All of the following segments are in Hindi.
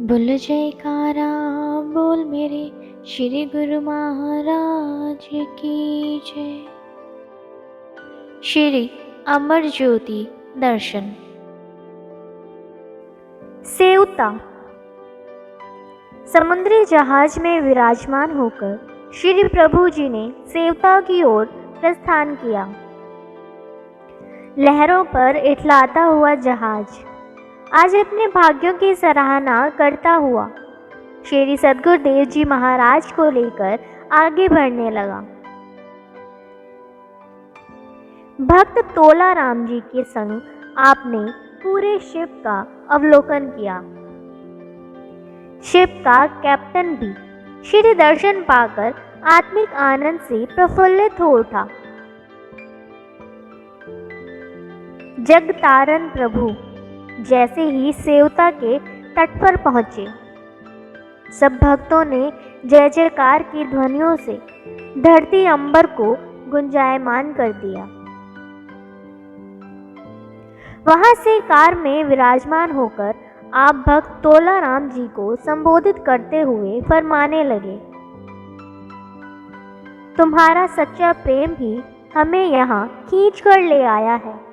बोल जयकारा बोल मेरे श्री गुरु महाराज की जय। श्री अमर ज्योति दर्शन। सेवता। समुद्री जहाज में विराजमान होकर श्री प्रभु जी ने सेवता की ओर प्रस्थान किया। लहरों पर इठलाता हुआ जहाज आज अपने भाग्यों की सराहना करता हुआ श्री सद्गुरुदेव जी महाराज को लेकर आगे बढ़ने लगा। भक्त तोला राम जी के संग आपने पूरे शिप का अवलोकन किया। शिप का कैप्टन भी श्री दर्शन पाकर आत्मिक आनंद से प्रफुल्लित हो उठा। जगतारण प्रभु जैसे ही सेवता के तट पर पहुंचे, सब भक्तों ने जय जयकार की ध्वनियों से धरती अंबर को गुंजायमान कर दिया। वहां से कार में विराजमान होकर आप भक्त तोला राम जी को संबोधित करते हुए फरमाने लगे, तुम्हारा सच्चा प्रेम ही हमें यहाँ खींच कर ले आया है।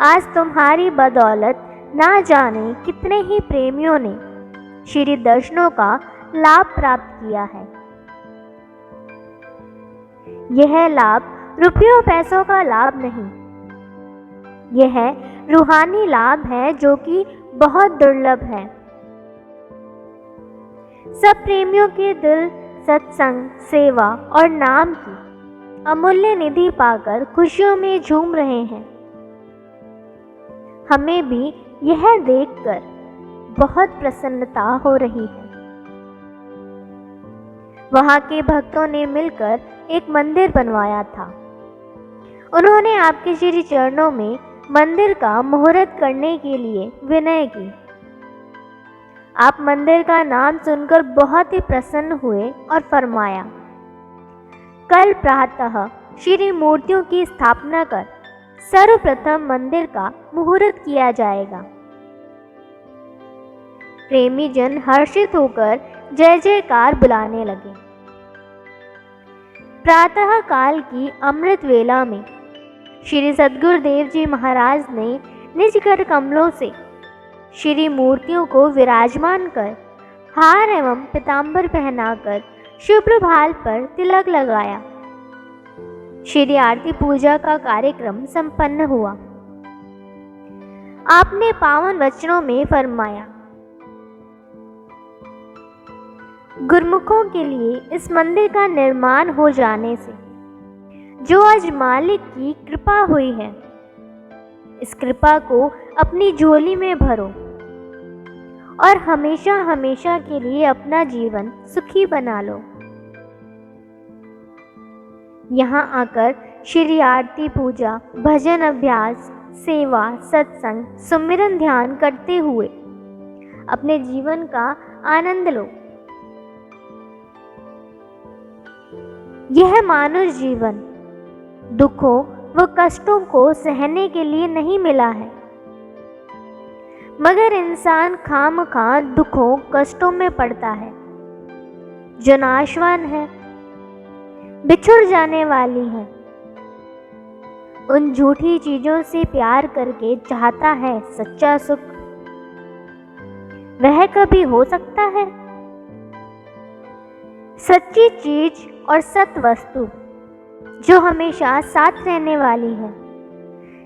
आज तुम्हारी बदौलत ना जाने कितने ही प्रेमियों ने श्री दर्शनों का लाभ प्राप्त किया है। यह लाभ रुपयों पैसों का लाभ नहीं, यह रूहानी लाभ है जो कि बहुत दुर्लभ है। सब प्रेमियों के दिल सत्संग, सेवा और नाम की अमूल्य निधि पाकर खुशियों में झूम रहे हैं। हमें भी यह देखकर बहुत प्रसन्नता हो रही है। वहां के भक्तों ने मिलकर एक मंदिर बनवाया था। उन्होंने आपके श्री चरणों में मंदिर का मुहूर्त करने के लिए विनय की। आप मंदिर का नाम सुनकर बहुत ही प्रसन्न हुए और फरमाया, कल प्रातः श्री मूर्तियों की स्थापना कर सर्वप्रथम मंदिर का मुहूर्त किया जाएगा। प्रेमी जन हर्षित होकर जय जयकार बुलाने लगे। प्रातः काल की अमृत वेला में श्री सद्गुरुदेव जी महाराज ने निज कर कमलों से श्री मूर्तियों को विराजमान कर हार एवं पीतांबर पहनाकर शुभ्र भाल पर तिलक लगाया। श्री आरती पूजा का कार्यक्रम संपन्न हुआ। आपने पावन वचनों में फरमाया, गुरमुखों के लिए इस मंदिर का निर्माण हो जाने से जो आज मालिक की कृपा हुई है, इस कृपा को अपनी झोली में भरो और हमेशा हमेशा के लिए अपना जीवन सुखी बना लो। यहाँ आकर श्री आरती पूजा, भजन अभ्यास, सेवा, सत्संग, सुमिरन ध्यान करते हुए अपने जीवन का आनंद लो। यह मानव जीवन दुखों व कष्टों को सहने के लिए नहीं मिला है, मगर इंसान खामखा दुखों कष्टों में पड़ता है। जो नाशवान है, बिछुड़ जाने वाली है, उन झूठी चीजों से प्यार करके चाहता है सच्चा सुख। वह कभी हो सकता है? सच्ची चीज और सत वस्तु जो हमेशा साथ रहने वाली है,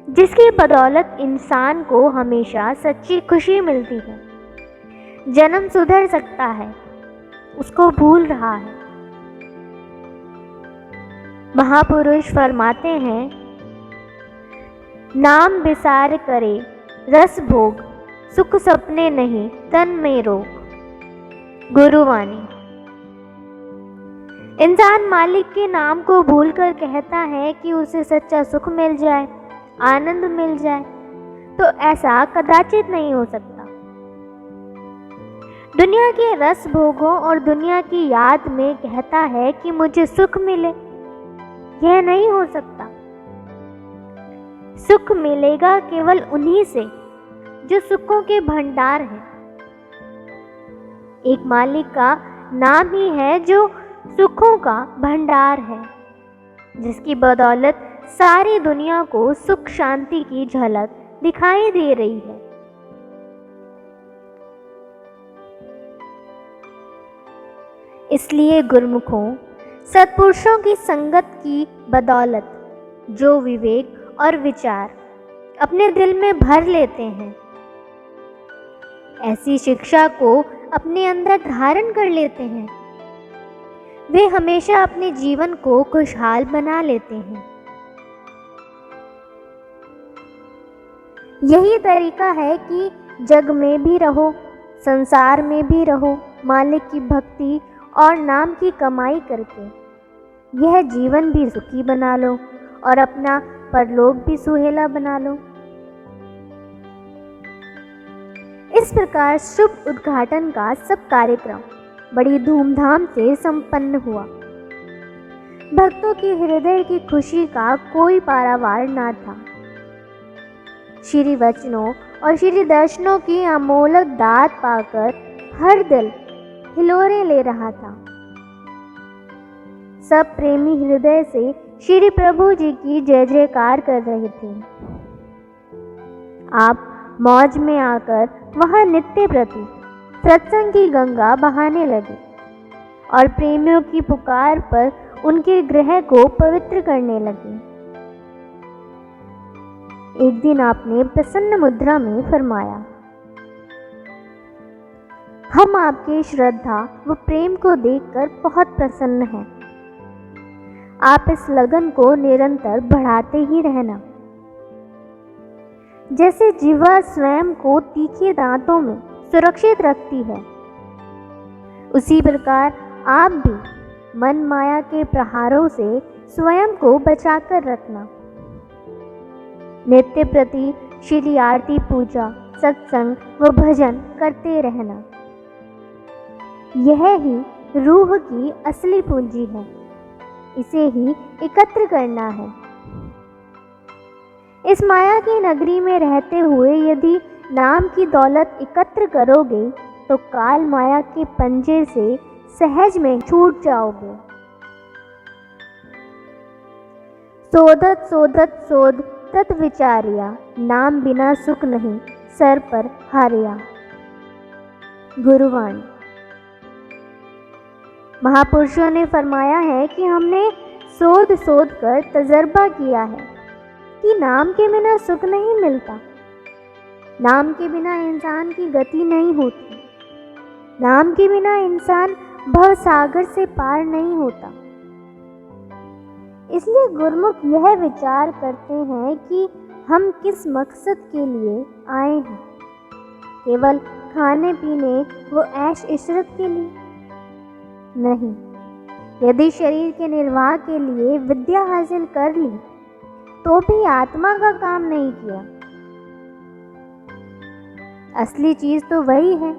जिसकी बदौलत इंसान को हमेशा सच्ची खुशी मिलती है। जन्म सुधर सकता है, उसको भूल रहा है। महापुरुष फरमाते हैं, नाम विसार करे रस भोग, सुख सपने नहीं तन में रोग। गुरुवाणी। इंसान मालिक के नाम को भूलकर कहता है कि उसे सच्चा सुख मिल जाए, आनंद मिल जाए, तो ऐसा कदाचित नहीं हो सकता। दुनिया के रस भोगों और दुनिया की याद में कहता है कि मुझे सुख मिले, यह नहीं हो सकता। सुख मिलेगा केवल उन्हीं से जो सुखों के भंडार हैं, एक मालिक का नाम ही है जो सुखों का भंडार है, जिसकी बदौलत सारी दुनिया को सुख शांति की झलक दिखाई दे रही है। इसलिए गुरुमुखों, सत्पुरुषों की संगत की बदौलत जो विवेक और विचार अपने दिल में भर लेते हैं, ऐसी शिक्षा को अपने अंदर धारण कर लेते हैं, वे हमेशा अपने जीवन को खुशहाल बना लेते हैं। यही तरीका है कि जग में भी रहो, संसार में भी रहो, मालिक की भक्ति और नाम की कमाई करके यह जीवन भी सुखी बना लो और अपना परलोक भी सुहेला बना लो। इस प्रकार शुभ उद्घाटन का सब कार्यक्रम बड़ी धूमधाम से संपन्न हुआ। भक्तों के हृदय की खुशी का कोई पारावार ना था। श्री वचनों और श्री दर्शनों की अमोलक दात पाकर हर दिल हिलोरे ले रहा था। सब प्रेमी हृदय से श्री प्रभु जी की जय जयकार कर रहे थे। आप मौज में आकर वहां नित्य प्रति सत्संग की गंगा बहाने लगे और प्रेमियों की पुकार पर उनके गृह को पवित्र करने लगे। एक दिन आपने प्रसन्न मुद्रा में फरमाया, हम आपके श्रद्धा व प्रेम को देखकर बहुत प्रसन्न हैं। आप इस लगन को निरंतर बढ़ाते ही रहना। जैसे जीवा स्वयं को तीखे दांतों में सुरक्षित रखती है, उसी प्रकार आप भी मन माया के प्रहारों से स्वयं को बचाकर रखना। नित्य प्रति श्री आरती, पूजा, सत्संग व भजन करते रहना। यह ही रूह की असली पूंजी है, इसे ही एकत्र करना है। इस माया की नगरी में रहते हुए यदि नाम की दौलत एकत्र करोगे तो काल माया के पंजे से सहज में छूट जाओगे। सोदत सोदत सोद तत विचारिया, नाम बिना सुख नहीं सर पर हारिया। गुरुवाणी। महापुरुषों ने फरमाया है कि हमने सोध सोध कर तजर्बा किया है कि नाम के बिना सुख नहीं मिलता, नाम के बिना इंसान की गति नहीं होती, नाम के बिना इंसान भव सागर से पार नहीं होता। इसलिए गुरुमुख यह विचार करते हैं कि हम किस मकसद के लिए आए हैं। केवल खाने पीने व ऐश इशरत के लिए नहीं। यदि शरीर के निर्वाह के लिए विद्या हासिल कर ली तो भी आत्मा का काम नहीं किया। असली चीज तो वही है।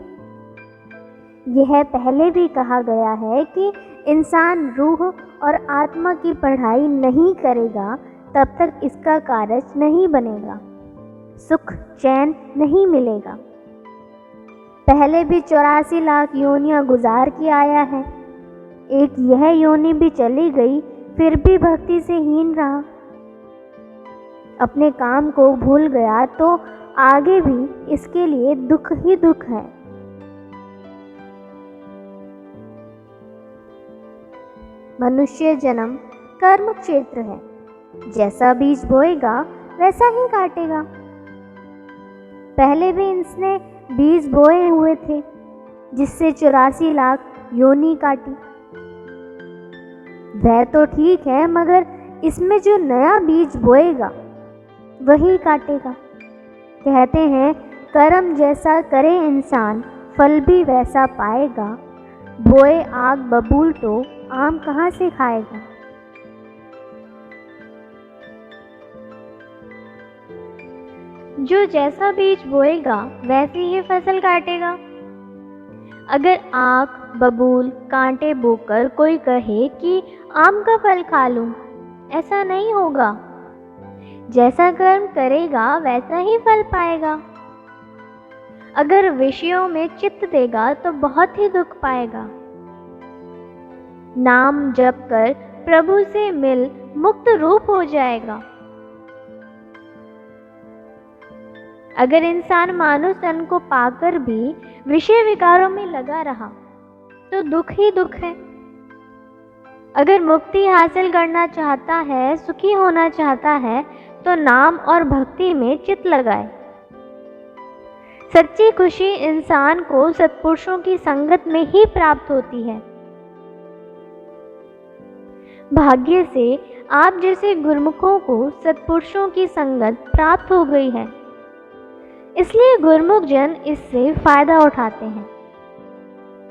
यह पहले भी कहा गया है कि इंसान रूह और आत्मा की पढ़ाई नहीं करेगा तब तक इसका कार्य नहीं बनेगा, सुख चैन नहीं मिलेगा। पहले भी 84 लाख योनियां गुजार के आया है, एक यह योनि भी चली गई फिर भी भक्ति से हीन रहा, अपने काम को भूल गया तो आगे भी इसके लिए दुख ही दुख है। मनुष्य जन्म कर्म क्षेत्र है, जैसा बीज बोएगा वैसा ही काटेगा। पहले भी इसने बीज बोए हुए थे जिससे 84 लाख योनि काटी। वह तो ठीक है, मगर इसमें जो नया बीज बोएगा वही काटेगा। कहते हैं कर्म जैसा करे इंसान फल भी वैसा पाएगा, बोए आग बबूल तो आम कहाँ से खाएगा। जो जैसा बीज बोएगा वैसी ही फसल काटेगा। अगर आग बबूल कांटे बोकर कोई कहे कि आम का फल खा लूं, ऐसा नहीं होगा। जैसा कर्म करेगा वैसा ही फल पाएगा। अगर विषयों में चित्त देगा तो बहुत ही दुख पाएगा। नाम जप कर प्रभु से मिल मुक्त रूप हो जाएगा। अगर इंसान मानव तन को पाकर भी विषय विकारों में लगा रहा तो दुख ही दुख है। अगर मुक्ति हासिल करना चाहता है, सुखी होना चाहता है, तो नाम और भक्ति में चित्त लगाए। सच्ची खुशी इंसान को सत्पुरुषों की संगत में ही प्राप्त होती है। भाग्य से आप जैसे गुरुमुखों को सत्पुरुषों की संगत प्राप्त हो गई है, इसलिए गुरुमुख जन इससे फायदा उठाते हैं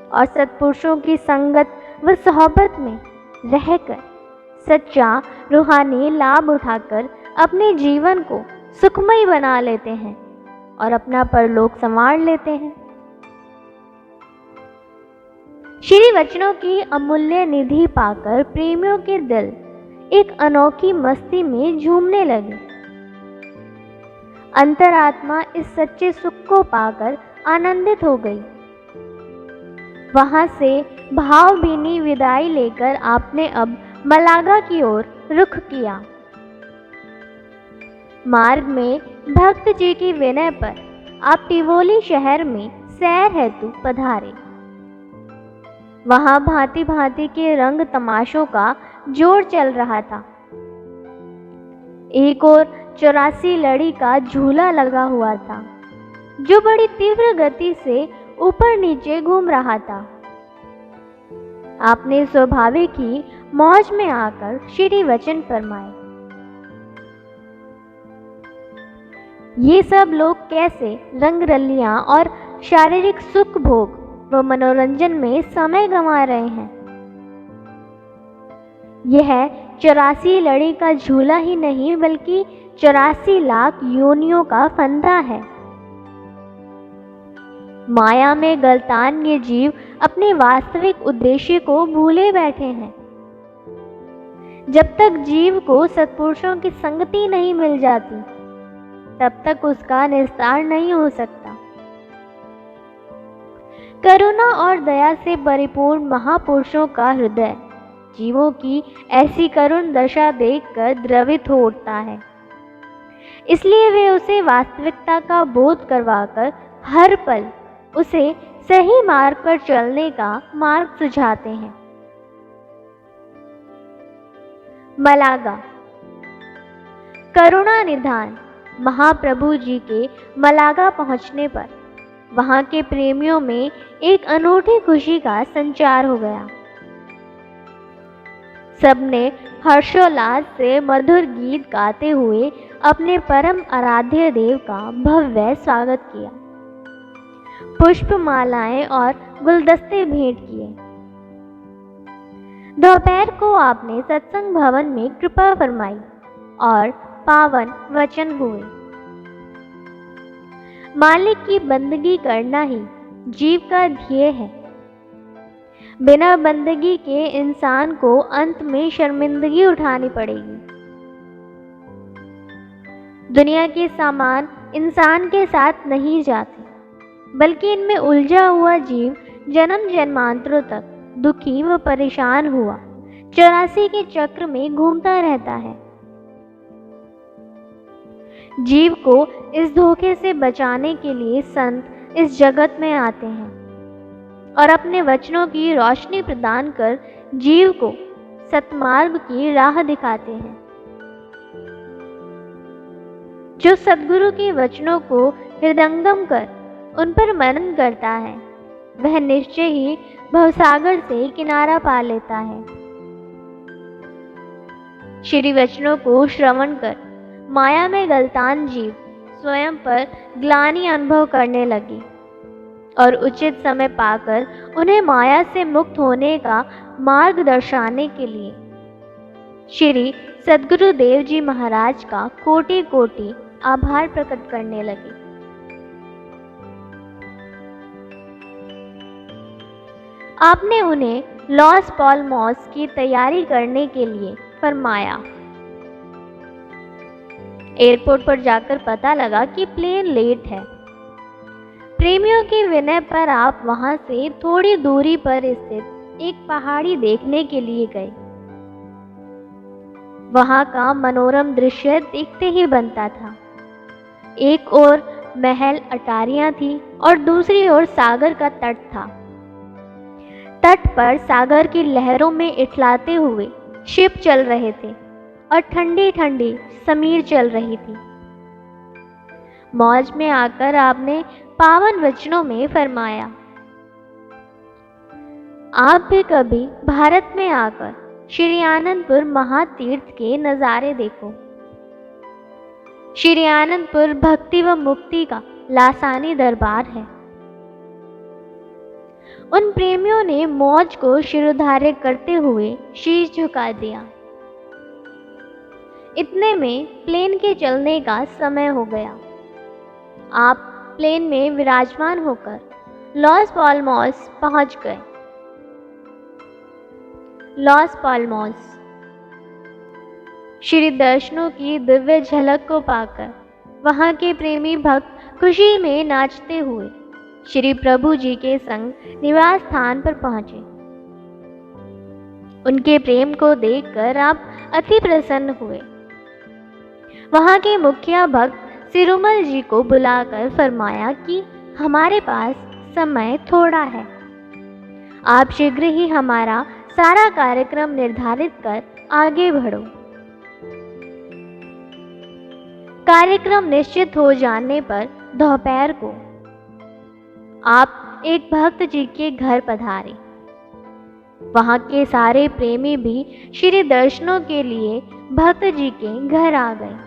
और सत्पुरुषों की संगत व सोहबत में रहकर सच्चा रूहानी लाभ उठाकर अपने जीवन को सुखमय बना लेते हैं और अपना परलोक संवार लेते हैं। श्री वचनों की अमूल्य निधि पाकर प्रेमियों के दिल एक अनोखी मस्ती में झूमने लगे। अंतरात्मा इस सच्चे सुख को पाकर आनंदित हो गई। वहां से भावभीनी विदाई लेकर आपने अब मलागा की ओर रुख किया। मार्ग में भक्त जी की विनय पर आप टिवोली शहर में सैर हेतु पधारे। वहां भांति भांति के रंग तमाशों का जोर चल रहा था। एक और 84 लड़ी का झूला लगा हुआ था जो बड़ी तीव्र गति से ऊपर नीचे घूम रहा था। आपने स्वाभाविक ही मौज में आकर श्री वचन फरमाए। ये सब लोग कैसे रंगरलियां और शारीरिक सुख भोग व मनोरंजन में समय गंवा रहे हैं। यह 84 लड़ी का झूला ही नहीं बल्कि 84 लाख योनियों का फंदा है। माया में गलतान ये जीव अपने वास्तविक उद्देश्य को भूले बैठे हैं। जब तक जीव को सत्पुरुषों की संगति नहीं मिल जाती तब तक उसका निस्तार नहीं हो सकता। करुणा और दया से परिपूर्ण महापुरुषों का हृदय जीवों की ऐसी करुण दशा देखकर द्रवित हो उठता है। इसलिए वे उसे वास्तविकता का बोध करवाकर हर पल उसे सही मार्ग पर चलने का मार्ग सुझाते हैं। मलागा करुणा निधान महाप्रभु जी के मलागा पहुंचने पर वहां के प्रेमियों में एक अनूठी खुशी का संचार हो गया। सबने हर्षोल्लास से मधुर गीत गाते हुए अपने परम आराध्य देव का भव्य स्वागत किया। पुष्पमालाएं और गुलदस्ते भेंट किए। दोपहर को आपने सत्संग भवन में कृपा फरमाई और पावन वचन हुए। मालिक की बंदगी करना ही जीव का ध्येय है। बिना बंदगी के इंसान को अंत में शर्मिंदगी उठानी पड़ेगी। दुनिया के सामान इंसान के साथ नहीं जाते, बल्कि इनमें उलझा हुआ जीव जन्म जन्मांतरों तक दुखी व परेशान हुआ 84 के चक्र में घूमता रहता है। जीव को इस धोखे से बचाने के लिए संत इस जगत में आते हैं और अपने वचनों की रोशनी प्रदान कर जीव को सतमार्ग की राह दिखाते हैं। जो सद्गुरु के वचनों को हृदयंगम कर उन पर मनन करता है वह निश्चय ही भवसागर से किनारा पा लेता है। श्री वचनों को श्रवण कर माया में गलतान जीव स्वयं पर ग्लानि अनुभव करने लगी और उचित समय पाकर उन्हें माया से मुक्त होने का मार्ग दर्शाने के लिए श्री सद्गुरु देव जी महाराज का कोटि कोटि आभार प्रकट करने लगे। आपने उन्हें लॉस पाल्मोस की तैयारी करने के लिए फरमाया। एयरपोर्ट पर जाकर पता लगा कि प्लेन लेट है। प्रेमियों के विनय पर आप वहां से थोड़ी दूरी पर स्थित एक पहाड़ी देखने के लिए गए। वहां का मनोरम दृश्य देखते ही बनता था। एक ओर महल अटारियां थी और दूसरी ओर सागर का तट था। तट पर सागर की लहरों में इठलाते हुए शिप चल रहे थे और ठंडी ठंडी समीर चल रही थी। मौज में आकर आपने पावन वचनों में फरमाया, आप भी कभी भारत में आकर श्री आनंदपुर महातीर्थ के नज़ारे देखो। श्री आनंदपुर भक्ति व मुक्ति का लासानी दरबार है। उन प्रेमियों ने मौज को शिरोधार्य करते हुए शीश झुका दिया। इतने में प्लेन के चलने का समय हो गया। आप प्लेन में विराजमान होकर लॉस पाल्मोस पहुंच गए। लॉस पाल्मोस श्री दर्शनों की दिव्य झलक को पाकर वहां के प्रेमी भक्त खुशी में नाचते हुए श्री प्रभु जी के संग निवास स्थान पर पहुंचे। उनके प्रेम को देखकर आप अति प्रसन्न हुए। वहां के मुखिया भक्त सिरुमल जी को बुलाकर फरमाया कि हमारे पास समय थोड़ा है, आप शीघ्र ही हमारा सारा कार्यक्रम निर्धारित कर आगे बढ़ो। कार्यक्रम निश्चित हो जाने पर दोपहर को आप एक भक्त जी के घर पधारे। वहां के सारे प्रेमी भी श्री दर्शनों के लिए भक्त जी के घर आ गए।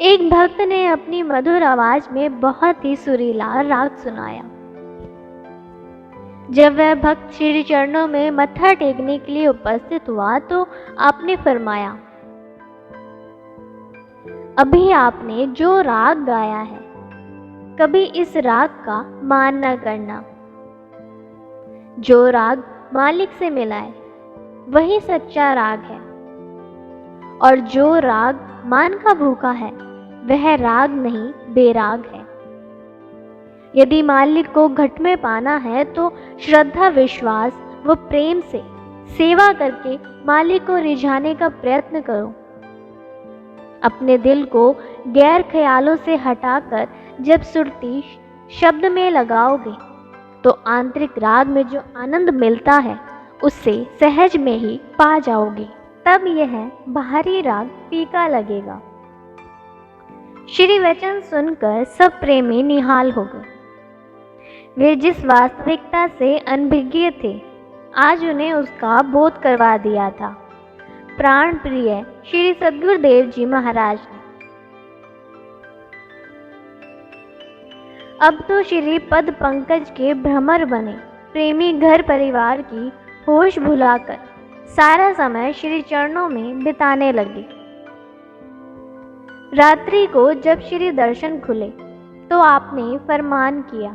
एक भक्त ने अपनी मधुर आवाज में बहुत ही सुरीला राग सुनाया। जब वह भक्त श्री चरणों में मत्था टेकने के लिए उपस्थित हुआ तो आपने फरमाया, अभी आपने जो राग गाया है कभी इस राग का मान न करना। जो राग मालिक से मिला है वही सच्चा राग है, और जो राग मान का भूखा है वह राग नहीं बेराग है। यदि मालिक को घट में पाना है तो श्रद्धा विश्वास व प्रेम से सेवा करके मालिक को रिझाने का प्रयत्न करो। अपने दिल को गैर ख्यालों से हटाकर जब सुरती शब्द में लगाओगे तो आंतरिक राग में जो आनंद मिलता है उससे सहज में ही पा जाओगे। तब यह बाहरी राग फीका लगेगा। श्री वचन सुनकर सब प्रेमी निहाल हो गए। वे जिस वास्तविकता से अनभिज्ञ थे आज उन्हें उसका बोध करवा दिया था प्राण प्रिय श्री सद्गुरुदेव जी महाराज ने। अब तो श्री पद पंकज के भ्रमर बने प्रेमी घर परिवार की होश भुलाकर सारा समय श्री चरणों में बिताने लगे। रात्रि को जब श्री दर्शन खुले तो आपने फरमान किया,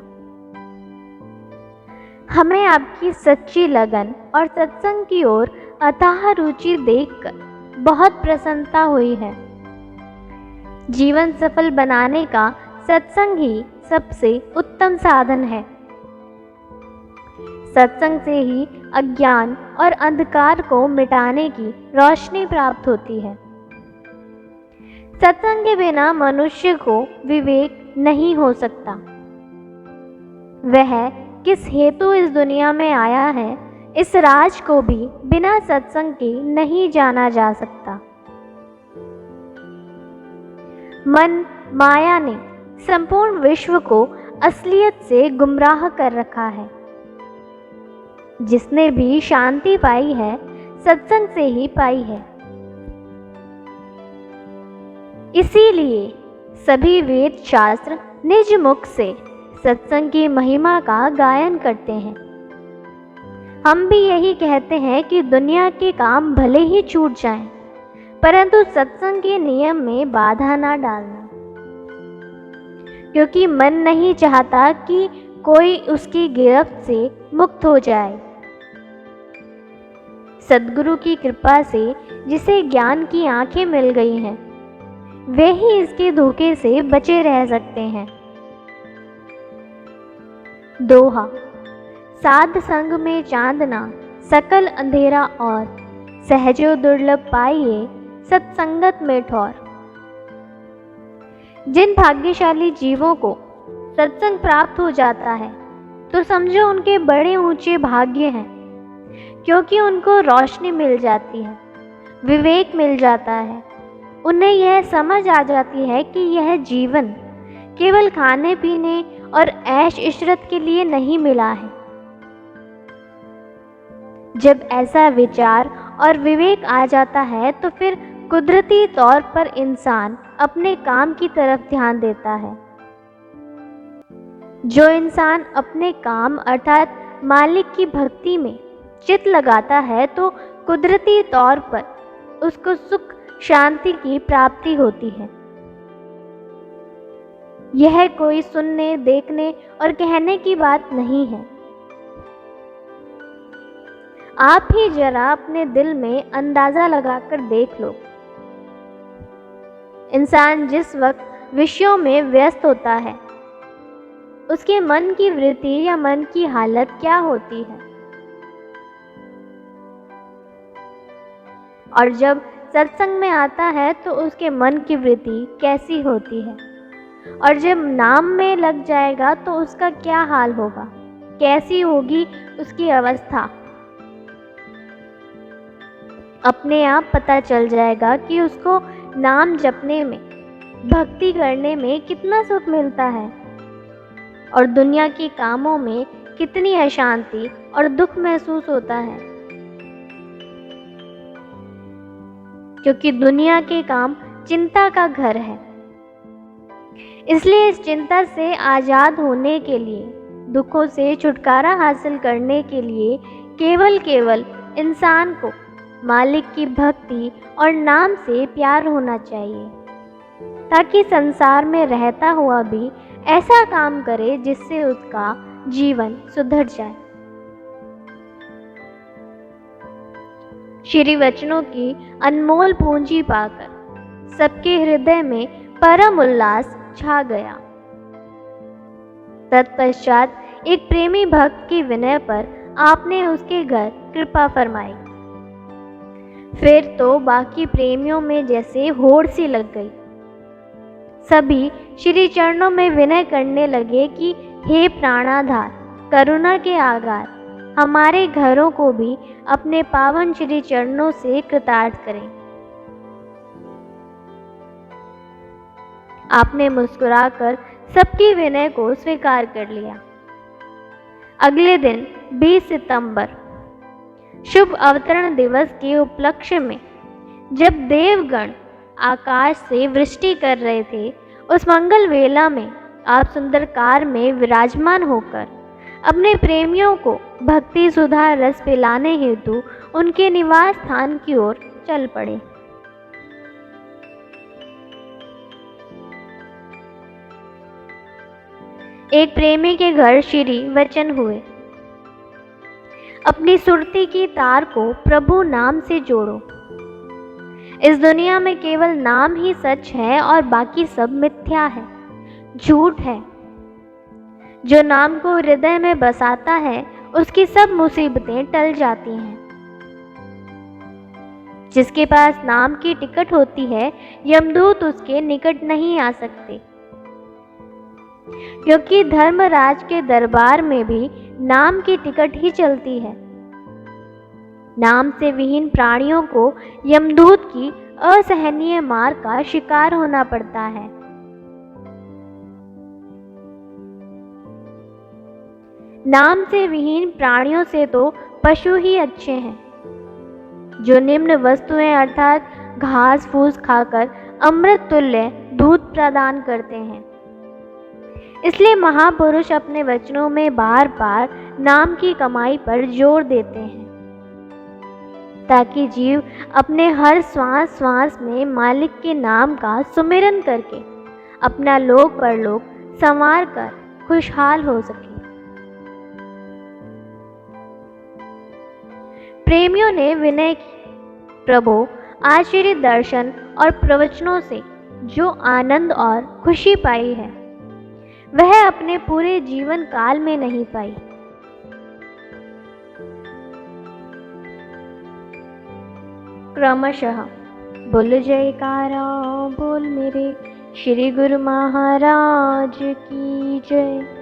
हमें आपकी सच्ची लगन और सत्संग की ओर अथाह रुचि देखकर बहुत प्रसन्नता हुई है। जीवन सफल बनाने का सत्संग ही सबसे उत्तम साधन है। सत्संग से ही अज्ञान और अंधकार को मिटाने की रोशनी प्राप्त होती है। सत्संग के बिना मनुष्य को विवेक नहीं हो सकता। वह किस हेतु इस दुनिया में आया है इस राज को भी बिना सत्संग के नहीं जाना जा सकता। मन माया ने संपूर्ण विश्व को असलियत से गुमराह कर रखा है। जिसने भी शांति पाई है सत्संग से ही पाई है। इसीलिए सभी वेद शास्त्र निज मुख से सत्संग की महिमा का गायन करते हैं। हम भी यही कहते हैं कि दुनिया के काम भले ही छूट जाएं, परंतु सत्संग के नियम में बाधा ना डालना, क्योंकि मन नहीं चाहता कि कोई उसकी गिरफ्त से मुक्त हो जाए। सद्गुरु की कृपा से जिसे ज्ञान की आंखें मिल गई हैं वे ही इसके धोखे से बचे रह सकते हैं। दोहा, साध संग में चांदना, सकल अंधेरा और, सहजो दुर्लभ पाइए, सत्संगत में ठौर। जिन भाग्यशाली जीवों को सत्संग प्राप्त हो जाता है तो समझो उनके बड़े ऊंचे भाग्य हैं, क्योंकि उनको रोशनी मिल जाती है, विवेक मिल जाता है। उन्हें यह समझ आ जाती है कि यह जीवन केवल खाने पीने और ऐश इशरत के लिए नहीं मिला है। जब ऐसा विचार और विवेक आ जाता है तो फिर कुदरती तौर पर इंसान अपने काम की तरफ ध्यान देता है। जो इंसान अपने काम अर्थात मालिक की भक्ति में चित्त लगाता है तो कुदरती तौर पर उसको सुख शांति की प्राप्ति होती है। यह कोई सुनने, देखने और कहने की बात नहीं है। आप ही जरा अपने दिल में अंदाजा लगाकर देख लो। इंसान जिस वक्त विषयों में व्यस्त होता है, उसके मन की वृत्ति या मन की हालत क्या होती है, और जब सत्संग में आता है तो उसके मन की वृत्ति कैसी होती है, और जब नाम में लग जाएगा तो उसका क्या हाल होगा, कैसी होगी उसकी अवस्था। अपने आप पता चल जाएगा कि उसको नाम जपने में, भक्ति करने में कितना सुख मिलता है और दुनिया के कामों में कितनी अशांति और दुख महसूस होता है। क्योंकि दुनिया के काम चिंता का घर है। इसलिए इस चिंता से आज़ाद होने के लिए, दुखों से छुटकारा हासिल करने के लिए केवल इंसान को मालिक की भक्ति और नाम से प्यार होना चाहिए, ताकि संसार में रहता हुआ भी ऐसा काम करे जिससे उसका जीवन सुधर जाए। श्री वचनों की अनमोल पूंजी पाकर सबके हृदय में परम उल्लास छा गया। तत्पश्चात एक प्रेमी भक्त की विनय पर आपने उसके घर कृपा फरमाई। फिर तो बाकी प्रेमियों में जैसे होड़ सी लग गई। सभी श्री चरणों में विनय करने लगे कि हे प्राणाधार, करुणा के आगार, हमारे घरों को भी अपने पावन श्री चरणों से कृतार्थ करें। आपने मुस्कुराकर सबकी विनय को स्वीकार कर लिया। अगले दिन 20 सितंबर शुभ अवतरण दिवस के उपलक्ष्य में जब देवगण आकाश से वृष्टि कर रहे थे, उस मंगल वेला में आप सुंदर कार में विराजमान होकर अपने प्रेमियों को भक्ति सुधा रस पिलाने हेतु उनके निवास स्थान की ओर चल पड़े। एक प्रेमी के घर श्री वचन हुए। अपनी सुरती की तार को प्रभु नाम से जोड़ो। इस दुनिया में केवल नाम ही सच है और बाकी सब मिथ्या है, झूठ है। जो नाम को हृदय में बसाता है उसकी सब मुसीबतें टल जाती हैं। जिसके पास नाम की टिकट होती है, यमदूत उसके निकट नहीं आ सकते, क्योंकि धर्मराज के दरबार में भी नाम की टिकट ही चलती है। नाम से विहीन प्राणियों को यमदूत की असहनीय मार का शिकार होना पड़ता है। नाम से विहीन प्राणियों से तो पशु ही अच्छे हैं, जो निम्न वस्तुएं अर्थात घास फूस खाकर अमृत तुल्य दूध प्रदान करते हैं। इसलिए महापुरुष अपने वचनों में बार बार नाम की कमाई पर जोर देते हैं, ताकि जीव अपने हर श्वास श्वास में मालिक के नाम का सुमिरन करके अपना लोक परलोक संवार कर खुशहाल हो सके। प्रेमियों ने विनय की, प्रभु आज श्री दर्शन और प्रवचनों से जो आनंद और खुशी पाई है, वह अपने पूरे जीवन काल में नहीं पाई। क्रमशः बोल जयकारा बोल मेरे श्री गुरु महाराज की जय।